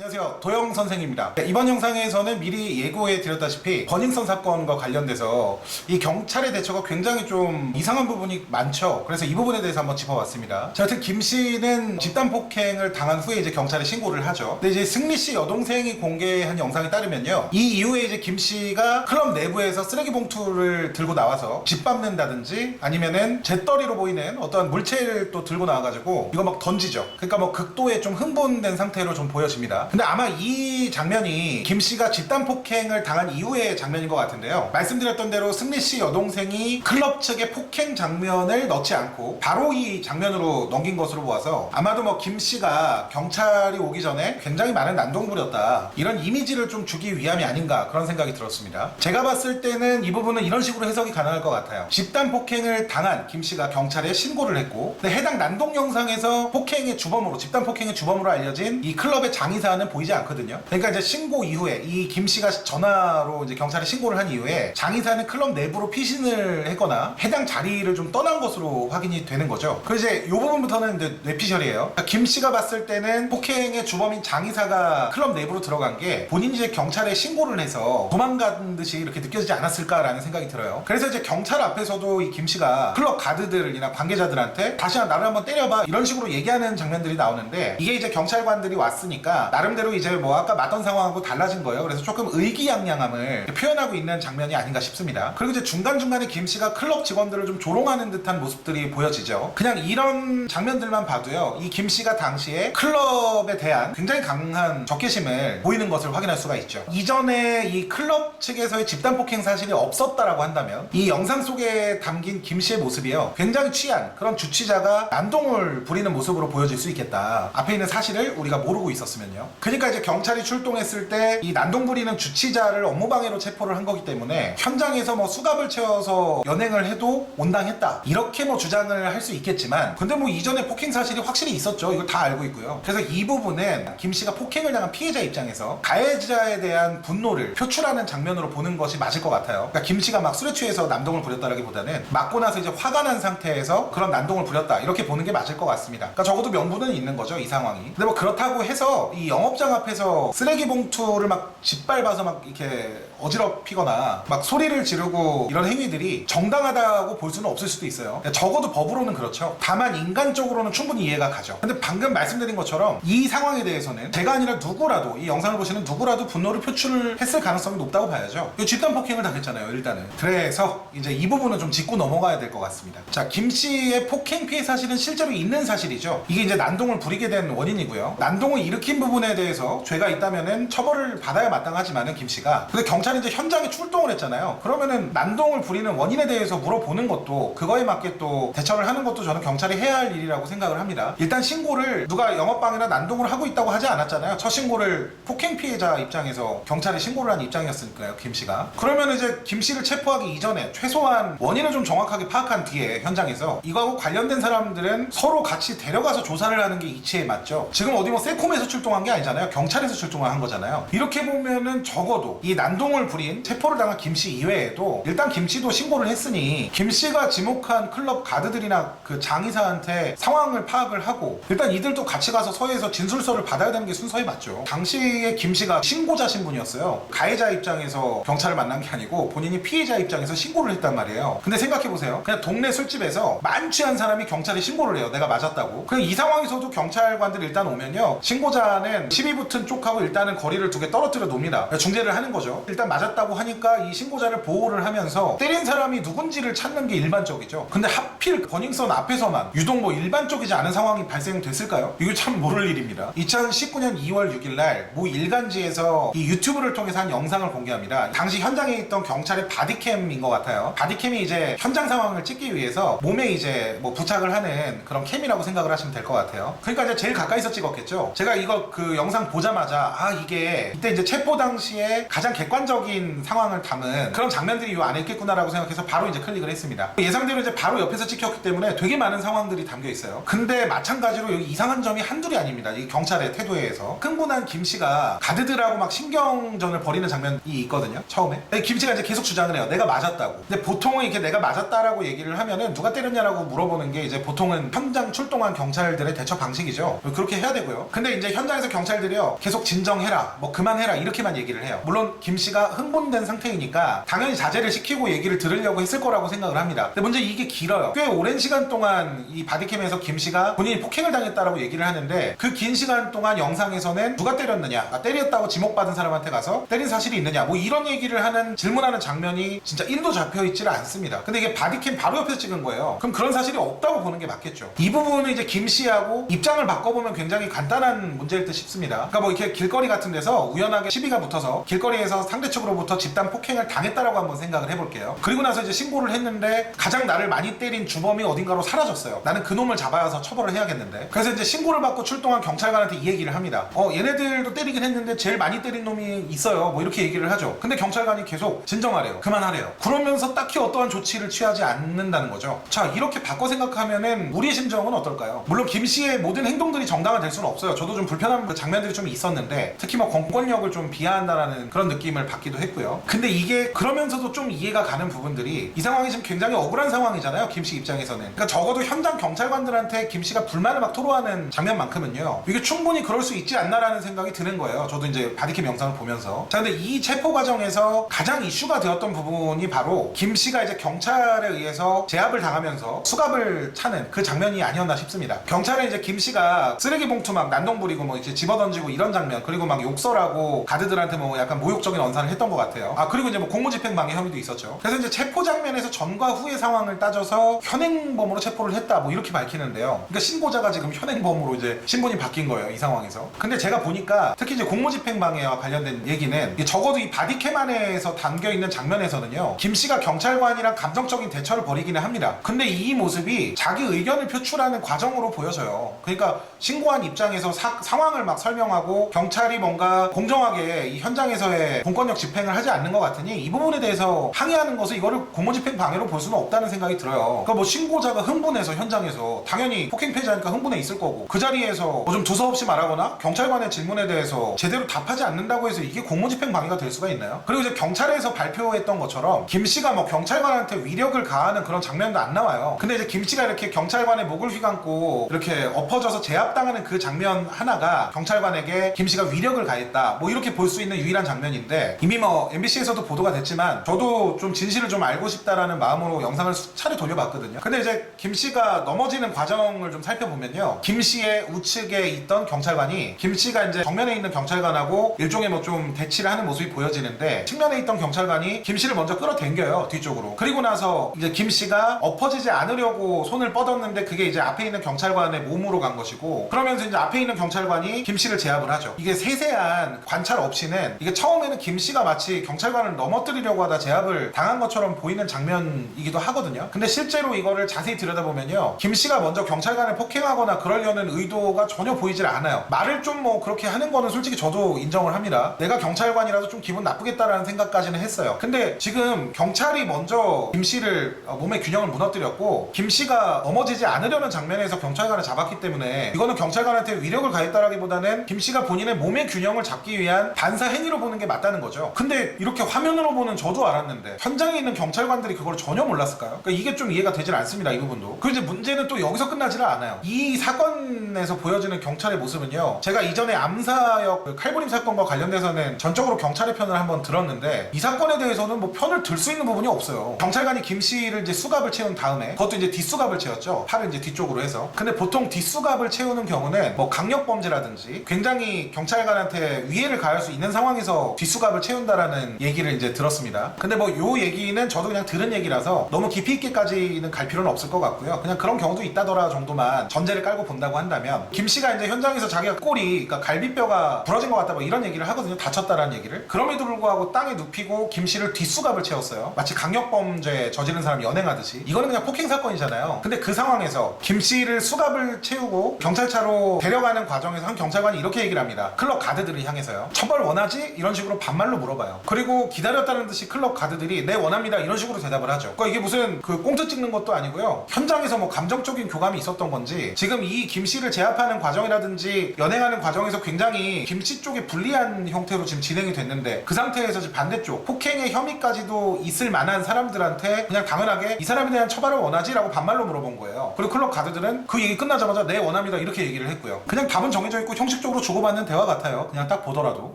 안녕하세요, 도영 선생입니다. 이번 영상에서는 미리 예고해 드렸다시피 버닝썬 사건과 관련돼서 이 경찰의 대처가 굉장히 좀 이상한 부분이 많죠. 그래서 이 부분에 대해서 한번 짚어봤습니다. 자, 여튼 김 씨는 집단 폭행을 당한 후에 이제 경찰에 신고를 하죠. 근데 이제 승리 씨 여동생이 공개한 영상에 따르면요, 이 이후에 이제 김 씨가 클럽 내부에서 쓰레기 봉투를 들고 나와서 집 밟는다든지 아니면은 잿더리로 보이는 어떤 물체를 또 들고 나와가지고 이거 막 던지죠. 그러니까 뭐 극도의 좀 흥분된 상태로 좀 보여집니다. 근데 아마 이 장면이 김 씨가 집단 폭행을 당한 이후의 장면인 것 같은데요. 말씀드렸던 대로 승리 씨 여동생이 클럽 측의 폭행 장면을 넣지 않고 바로 이 장면으로 넘긴 것으로 보아서 아마도 뭐 김 씨가 경찰이 오기 전에 굉장히 많은 난동 부렸다, 이런 이미지를 좀 주기 위함이 아닌가, 그런 생각이 들었습니다. 제가 봤을 때는 이 부분은 이런 식으로 해석이 가능할 것 같아요. 집단 폭행을 당한 김 씨가 경찰에 신고를 했고, 근데 해당 난동 영상에서 폭행의 주범으로, 집단 폭행의 주범으로 알려진 이 클럽의 장의사는 보이지 않거든요. 그러니까 이제 신고 이후에 이 김 씨가 전화로 이제 경찰에 신고를 한 이후에 장의사는 클럽 내부로 피신을 했거나 해당 자리를 좀 떠난 것으로 확인이 되는 거죠. 그래서 이제 이 부분부터는 이제 뇌피셜이에요. 그러니까 김 씨가 봤을 때는 폭행의 주범인 장의사가 클럽 내부로 들어간 게 본인이 이제 경찰에 신고를 해서 도망간 듯이 이렇게 느껴지지 않았을까라는 생각이 들어요. 그래서 이제 경찰 앞에서도 이 김 씨가 클럽 가드들이나 관계자들한테 다시 나를 한번 때려봐, 이런 식으로 얘기하는 장면들이 나오는데, 이게 이제 경찰관들이 왔으니까 나름대로 이제 뭐 아까 맞던 상황하고 달라진 거예요. 그래서 조금 의기양양함을 표현하고 있는 장면이 아닌가 싶습니다. 그리고 이제 중간중간에 김 씨가 클럽 직원들을 좀 조롱하는 듯한 모습들이 보여지죠. 그냥 이런 장면들만 봐도요, 이 김 씨가 당시에 클럽에 대한 굉장히 강한 적개심을 보이는 것을 확인할 수가 있죠. 이전에 이 클럽 측에서의 집단 폭행 사실이 없었다라고 한다면 이 영상 속에 담긴 김 씨의 모습이요, 굉장히 취한 그런 주치자가 난동을 부리는 모습으로 보여질 수 있겠다. 앞에 있는 사실을 우리가 모르고 있었으면요. 그러니까 이제 경찰이 출동했을 때 이 난동 부리는 주치자를 업무방해로 체포를 한 거기 때문에 현장에서 뭐 수갑을 채워서 연행을 해도 온당했다, 이렇게 뭐 주장을 할 수 있겠지만, 근데 뭐 이전에 폭행 사실이 확실히 있었죠. 이걸 다 알고 있고요. 그래서 이 부분은 김 씨가 폭행을 당한 피해자 입장에서 가해자에 대한 분노를 표출하는 장면으로 보는 것이 맞을 것 같아요. 그러니까 김 씨가 막 술에 취해서 난동을 부렸다라기보다는 맞고 나서 이제 화가 난 상태에서 그런 난동을 부렸다, 이렇게 보는 게 맞을 것 같습니다. 그러니까 적어도 명분은 있는 거죠, 이 상황이. 근데 뭐 그렇다고 해서 이 영업장 앞에서 쓰레기 봉투를 막 짓밟아서 막 이렇게 어지럽히거나 막 소리를 지르고 이런 행위들이 정당하다고 볼 수는 없을 수도 있어요. 그러니까 적어도 법으로는 그렇죠. 다만 인간적으로는 충분히 이해가 가죠. 근데 방금 말씀드린 것처럼 이 상황에 대해서는 제가 아니라 누구라도, 이 영상을 보시는 누구라도 분노를 표출했을 가능성이 높다고 봐야죠. 이 집단 폭행을 당했잖아요, 일단은. 그래서 이제 이 부분은 좀 짚고 넘어가야 될 것 같습니다. 자, 김 씨의 폭행 피해 사실은 실제로 있는 사실이죠. 이게 이제 난동을 부리게 된 원인이고요. 난동을 일으킨 부분에 대해서 죄가 있다면은 처벌을 받아야 마땅하지만은 김 씨가, 근데 경찰이 이제 현장에 출동을 했잖아요. 그러면은 난동을 부리는 원인에 대해서 물어보는 것도, 그거에 맞게 또 대처를 하는 것도 저는 경찰이 해야 할 일이라고 생각을 합니다. 일단 신고를 누가 영업방해나 난동을 하고 있다고 하지 않았잖아요. 첫 신고를 폭행 피해자 입장에서 경찰에 신고를 한 입장이었으니까요, 김 씨가. 그러면 이제 김 씨를 체포하기 이전에 최소한 원인을 좀 정확하게 파악한 뒤에 현장에서 이거하고 관련된 사람들은 서로 같이 데려가서 조사를 하는 게 이치에 맞죠. 지금 어디 뭐 세콤에서 출동한 게 아니잖아요. 경찰에서 출동을 한 거잖아요. 이렇게 보면은 적어도 이 난동을 부린, 체포를 당한 김 씨 이외에도 일단 김 씨도 신고를 했으니 김 씨가 지목한 클럽 가드들이나 그 장의사한테 상황을 파악을 하고 일단 이들도 같이 가서 서해에서 진술서를 받아야 되는 게 순서에 맞죠. 당시에 김 씨가 신고자 신분이었어요. 가해자 입장에서 경찰을 만난 게 아니고 본인이 피해자 입장에서 신고를 했단 말이에요. 근데 생각해보세요. 그냥 동네 술집에서 만취한 사람이 경찰에 신고를 해요, 내가 맞았다고. 그냥 이 상황에서도 경찰관들이 일단 오면요, 신고자는 시비 붙은 쪽하고 일단은 거리를 두 개 떨어뜨려 놓습니다. 중재를 하는 거죠. 일단 맞았다고 하니까 이 신고자를 보호를 하면서 때린 사람이 누군지를 찾는 게 일반적이죠. 근데 하필 버닝썬 앞에서만 유독 뭐 일반적이지 않은 상황이 발생됐을까요? 이거 참 모를 일입니다. 2019년 2월 6일 모 일간지에서 이 유튜브를 통해서 한 영상을 공개합니다. 당시 현장에 있던 경찰의 바디캠인 것 같아요. 바디캠이 이제 현장 상황을 찍기 위해서 몸에 이제 뭐 부착을 하는 그런 캠이라고 생각을 하시면 될 것 같아요. 그러니까 이제 제일 가까이서 찍었겠죠. 제가 이거 그 영상 보자마자 이게 이때 이제 체포 당시에 가장 객관적인 상황을 담은 그런 장면들이 이 안에 있겠구나라고 생각해서 바로 이제 클릭을 했습니다. 예상대로 이제 바로 옆에서 찍혔기 때문에 되게 많은 상황들이 담겨 있어요. 근데 마찬가지로 여기 이상한 점이 한둘이 아닙니다. 이 경찰의 태도에 의해서 흥분한 김 씨가 가드들하고 막 신경전을 벌이는 장면이 있거든요, 처음에. 김 씨가 이제 계속 주장을 해요, 내가 맞았다고. 근데 보통은 이렇게 내가 맞았다라고 얘기를 하면은 누가 때렸냐라고 물어보는 게 이제 보통은 현장 출동한 경찰들의 대처 방식이죠. 그렇게 해야 되고요. 근데 이제 현장에서 경찰 경찰들이요 계속 진정해라, 뭐 그만해라 이렇게만 얘기를 해요. 물론 김 씨가 흥분된 상태이니까 당연히 자제를 시키고 얘기를 들으려고 했을 거라고 생각을 합니다. 근데 문제 이게 길어요. 꽤 오랜 시간 동안 이 바디캠에서 김 씨가 본인이 폭행을 당했다라고 얘기를 하는데 그 긴 시간 동안 영상에서는 누가 때렸느냐, 때렸다고 지목받은 사람한테 가서 때린 사실이 있느냐, 뭐 이런 얘기를 하는 질문하는 장면이 진짜 1도 잡혀있지를 않습니다. 근데 이게 바디캠 바로 옆에서 찍은 거예요. 그럼 그런 사실이 없다고 보는 게 맞겠죠. 이 부분은 이제 김 씨하고 입장을 바꿔보면 굉장히 간단한 문제일 듯 싶습니다. 그러니까 뭐 이렇게 길거리 같은 데서 우연하게 시비가 붙어서 길거리에서 상대측으로부터 집단 폭행을 당했다라고 한번 생각을 해볼게요. 그리고 나서 이제 신고를 했는데 가장 나를 많이 때린 주범이 어딘가로 사라졌어요. 나는 그 놈을 잡아서 처벌을 해야겠는데. 그래서 이제 신고를 받고 출동한 경찰관한테 이 얘기를 합니다. 얘네들도 때리긴 했는데 제일 많이 때린 놈이 있어요, 뭐 이렇게 얘기를 하죠. 근데 경찰관이 계속 진정하래요, 그만하래요. 그러면서 딱히 어떠한 조치를 취하지 않는다는 거죠. 자, 이렇게 바꿔 생각하면은 우리의 심정은 어떨까요? 물론 김 씨의 모든 행동들이 정당화될 수는 없어요. 저도 좀 불편한 그 장면들이 좀 있었는데 특히 뭐 공권력을 좀 비하한다라는 그런 느낌을 받기도 했고요. 근데 이게 그러면서도 좀 이해가 가는 부분들이, 이 상황이 지금 굉장히 억울한 상황이잖아요, 김 씨 입장에서는. 그러니까 적어도 현장 경찰관들한테 김 씨가 불만을 막 토로하는 장면만큼은요, 이게 충분히 그럴 수 있지 않나라는 생각이 드는 거예요. 저도 이제 바디캠 영상을 보면서. 자, 근데 이 체포 과정에서 가장 이슈가 되었던 부분이 바로 김 씨가 이제 경찰에 의해서 제압을 당하면서 수갑을 차는 그 장면이 아니었나 싶습니다. 경찰은 이제 김 씨가 쓰레기 봉투 막 난동 부리고 뭐 이제 집어던지고 이런 장면, 그리고 막 욕설하고 가드들한테 뭐 약간 모욕적인 언사를 했던 것 같아요. 그리고 이제 뭐 공무집행방해 혐의도 있었죠. 그래서 이제 체포 장면에서 전과 후의 상황을 따져서 현행범으로 체포를 했다, 뭐 이렇게 밝히는데요. 그러니까 신고자가 지금 현행범으로 이제 신분이 바뀐 거예요, 이 상황에서. 근데 제가 보니까 특히 이제 공무집행방해와 관련된 얘기는 적어도 이 바디캠 안에서 담겨있는 장면에서는요, 김 씨가 경찰관이랑 감정적인 대처를 벌이기는 합니다. 근데 이 모습이 자기 의견을 표출하는 과정으로 보여져요. 그러니까 신고한 입장에서 상황을 막 설명하고 경찰이 뭔가 공정하게 이 현장에서의 공권력 집행을 하지 않는 것 같으니 이 부분에 대해서 항의하는 것을 이거를 공무집행 방해로 볼 수는 없다는 생각이 들어요. 그러니까 뭐 신고자가 흥분해서 현장에서 당연히 폭행 피해자니까 흥분해 있을 거고, 그 자리에서 뭐 좀 두서없이 말하거나 경찰관의 질문에 대해서 제대로 답하지 않는다고 해서 이게 공무집행 방해가 될 수가 있나요? 그리고 이제 경찰에서 발표했던 것처럼 김 씨가 뭐 경찰관한테 위력을 가하는 그런 장면도 안 나와요. 근데 이제 김 씨가 이렇게 경찰관의 목을 휘감고 이렇게 엎어져서 제압당하는 그 장면 하나가 경찰관에게 김 씨가 위력을 가했다, 뭐 이렇게 볼 수 있는 유일한 장면인데, 이미 뭐 MBC에서도 보도가 됐지만 저도 좀 진실을 좀 알고 싶다라는 마음으로 영상을 수차례 돌려봤거든요. 근데 이제 김 씨가 넘어지는 과정을 좀 살펴보면요, 김 씨의 우측에 있던 경찰관이 김 씨가 이제 정면에 있는 경찰관하고 일종의 뭐 좀 대치를 하는 모습이 보여지는데, 측면에 있던 경찰관이 김 씨를 먼저 끌어당겨요, 뒤쪽으로. 그리고 나서 이제 김 씨가 엎어지지 않으려고 손을 뻗었는데 그게 이제 앞에 있는 경찰관의 몸으로 간 것이고, 그러면서 이제 앞에 있는 경찰관이 김 씨를 제압을 하죠. 이게 세세한 관찰 없이는 이게 처음에는 김 씨가 마치 경찰관을 넘어뜨리려고 하다 제압을 당한 것처럼 보이는 장면이기도 하거든요. 근데 실제로 이거를 자세히 들여다보면요, 김 씨가 먼저 경찰관을 폭행하거나 그러려는 의도가 전혀 보이질 않아요. 말을 좀 뭐 그렇게 하는 거는 솔직히 저도 인정을 합니다. 내가 경찰관이라도 좀 기분 나쁘겠다라는 생각까지는 했어요. 근데 지금 경찰이 먼저 김 씨를 몸의 균형을 무너뜨렸고, 김 씨가 넘어지지 않으려는 장면에서 경찰관을 잡았기 때문에 이거는 경찰관한테 위력을 가했다라기보다는 김 씨가 본인의 몸의 균형을 잡기 위한 반사 행위로 보는 게 맞다는 거죠. 근데 이렇게 화면으로 보는 저도 알았는데 현장에 있는 경찰관들이 그걸 전혀 몰랐을까요? 그러니까 이게 좀 이해가 되질 않습니다, 이 부분도. 그리고 이제 문제는 또 여기서 끝나지를 않아요. 이 사건에서 보여지는 경찰의 모습은요, 제가 이전에 암사역 그 칼부림 사건과 관련돼서는 전적으로 경찰의 편을 한번 들었는데, 이 사건에 대해서는 뭐 편을 들 수 있는 부분이 없어요. 경찰관이 김 씨를 이제 수갑을 채운 다음에, 그것도 이제 뒷수갑을 채웠죠, 팔을 이제 뒤쪽으로 해서. 근데 보통 뒷수갑을 채우는 경우는 뭐 강력범죄라든지 굉장히 경찰관한테 위해를 가할 수 있는 상황에서 뒷수갑을 채운다라는 얘기를 이제 들었습니다. 근데 뭐 요 얘기는 저도 그냥 들은 얘기라서 너무 깊이 있게까지는 갈 필요는 없을 것 같고요. 그냥 그런 경우도 있다더라 정도만 전제를 깔고 본다고 한다면, 김 씨가 이제 현장에서 자기가 꼬리, 그러니까 갈비뼈가 부러진 것 같다 뭐 이런 얘기를 하거든요, 다쳤다라는 얘기를. 그럼에도 불구하고 땅에 눕히고 김 씨를 뒷수갑을 채웠어요. 마치 강력범죄 저지른 사람 연행하듯이. 이거는 그냥 폭행 사건이잖아요. 근데 그 상황에서 김 씨를 수갑을 채우고 경찰차로 데려가는 과정에서 한 경찰관이 이렇게 얘기를 합니다. 클럽 가드들을 향해서요. 처벌 원하지? 이런 식으로 반말로 물어봐요. 그리고 기다렸다는 듯이 클럽 가드들이 네 원합니다 이런 식으로 대답을 하죠. 그러니까 이게 무슨 그 꽁트 찍는 것도 아니고요, 현장에서 뭐 감정적인 교감이 있었던 건지, 지금 이 김 씨를 제압하는 과정이라든지 연행하는 과정에서 굉장히 김 씨 쪽에 불리한 형태로 지금 진행이 됐는데, 그 상태에서 지금 반대쪽 폭행의 혐의까지도 있을 만한 사람들한테 그냥 당연하게 이 사람에 대한 처벌을 원하지? 라고 반말로 물어본 거예요. 그리고 클럽 가드들은 그 얘기 끝나자마자 네 원합니다 이렇게 얘기를 했고요. 그냥 답은 정해져 있고 형식 형식적으로 주고받는 대화 같아요. 그냥 딱 보더라도.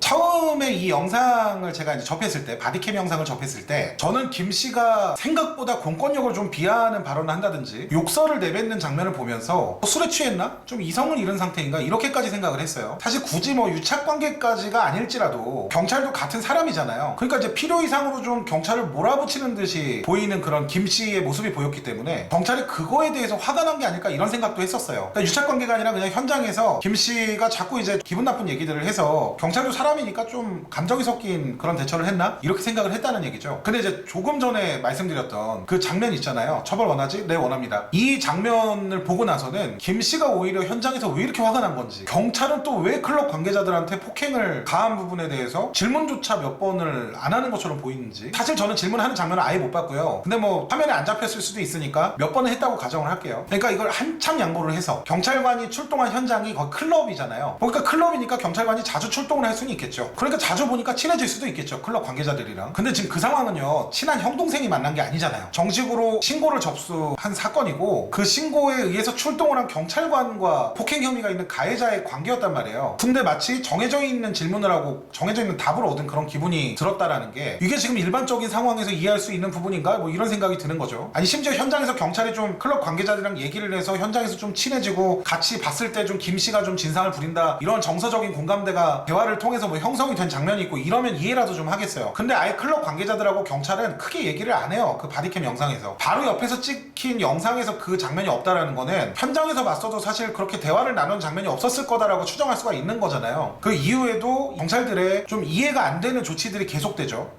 처음에 이 영상을 제가 이제 접했을 때, 바디캠 영상을 접했을 때, 저는 김 씨가 생각보다 공권력을 좀 비하하는 발언을 한다든지 욕설을 내뱉는 장면을 보면서 술에 취했나? 좀 이성을 잃은 상태인가? 이렇게까지 생각을 했어요. 사실 굳이 뭐 유착 관계까지가 아닐지라도 경찰도 같은 사람이잖아요. 그러니까 이제 필요 이상으로 좀 경찰을 몰아붙이는 듯이 보이는 그런 김 씨의 모습이 보였기 때문에 경찰이 그거에 대해서 화가 난 게 아닐까 이런 생각도 했었어요. 그러니까 유착 관계가 아니라 그냥 현장에서 김 씨가 자꾸 이제 기분 나쁜 얘기들을 해서 경찰도 사람이니까 좀 감정이 섞인 그런 대처를 했나? 이렇게 생각을 했다는 얘기죠. 근데 이제 조금 전에 말씀드렸던 그 장면 있잖아요. 처벌 원하지? 네, 원합니다. 이 장면을 보고 나서는 김 씨가 오히려 현장에서 왜 이렇게 화가 난 건지, 경찰은 또 왜 클럽 관계자들한테 폭행을 가한 부분에 대해서 질문조차 몇 번을 안 하는 것처럼 보이는지. 사실 저는 질문하는 장면을 아예 못 봤고요. 근데 뭐 화면에 안 잡혔을 수도 있으니까 몇 번은 했다고 가정을 할게요. 그러니까 이걸 한참 양보를 해서 경찰관이 출동한 현장이 거의 클럽이잖아요. 그러니까 클럽이니까 경찰관이 자주 출동을 할 수는 있겠죠. 그러니까 자주 보니까 친해질 수도 있겠죠. 클럽 관계자들이랑. 근데 지금 그 상황은요, 친한 형 동생이 만난 게 아니잖아요. 정식으로 신고를 접수한 사건이고 그 신고에 의해서 출동을 한 경찰관과 폭행 혐의가 있는 가해자의 관계였단 말이에요. 근데 마치 정해져 있는 질문을 하고 정해져 있는 답을 얻은 그런 기분이 들었다라는 게, 이게 지금 일반적인 상황에서 이해할 수 있는 부분인가? 뭐 이런 생각이 드는 거죠. 아니 심지어 현장에서 경찰이 좀 클럽 관계자들이랑 얘기를 해서 현장에서 좀 친해지고 같이 봤을 때 좀 김 씨가 좀 진상을 부린다, 이런 정서적인 공감대가 대화를 통해서 뭐 형성이 된 장면이 있고 이러면 이해라도 좀 하겠어요. 근데 아예 클럽 관계자들하고 경찰은 크게 얘기를 안 해요. 그 바디캠 영상에서. 바로 옆에서 찍힌 영상에서 그 장면이 없다라는 거는 현장에서 봤어도 사실 그렇게 대화를 나눈 장면이 없었을 거다라고 추정할 수가 있는 거잖아요. 그 이후에도 경찰들의 좀 이해가 안 되는 조치들이 계속되죠.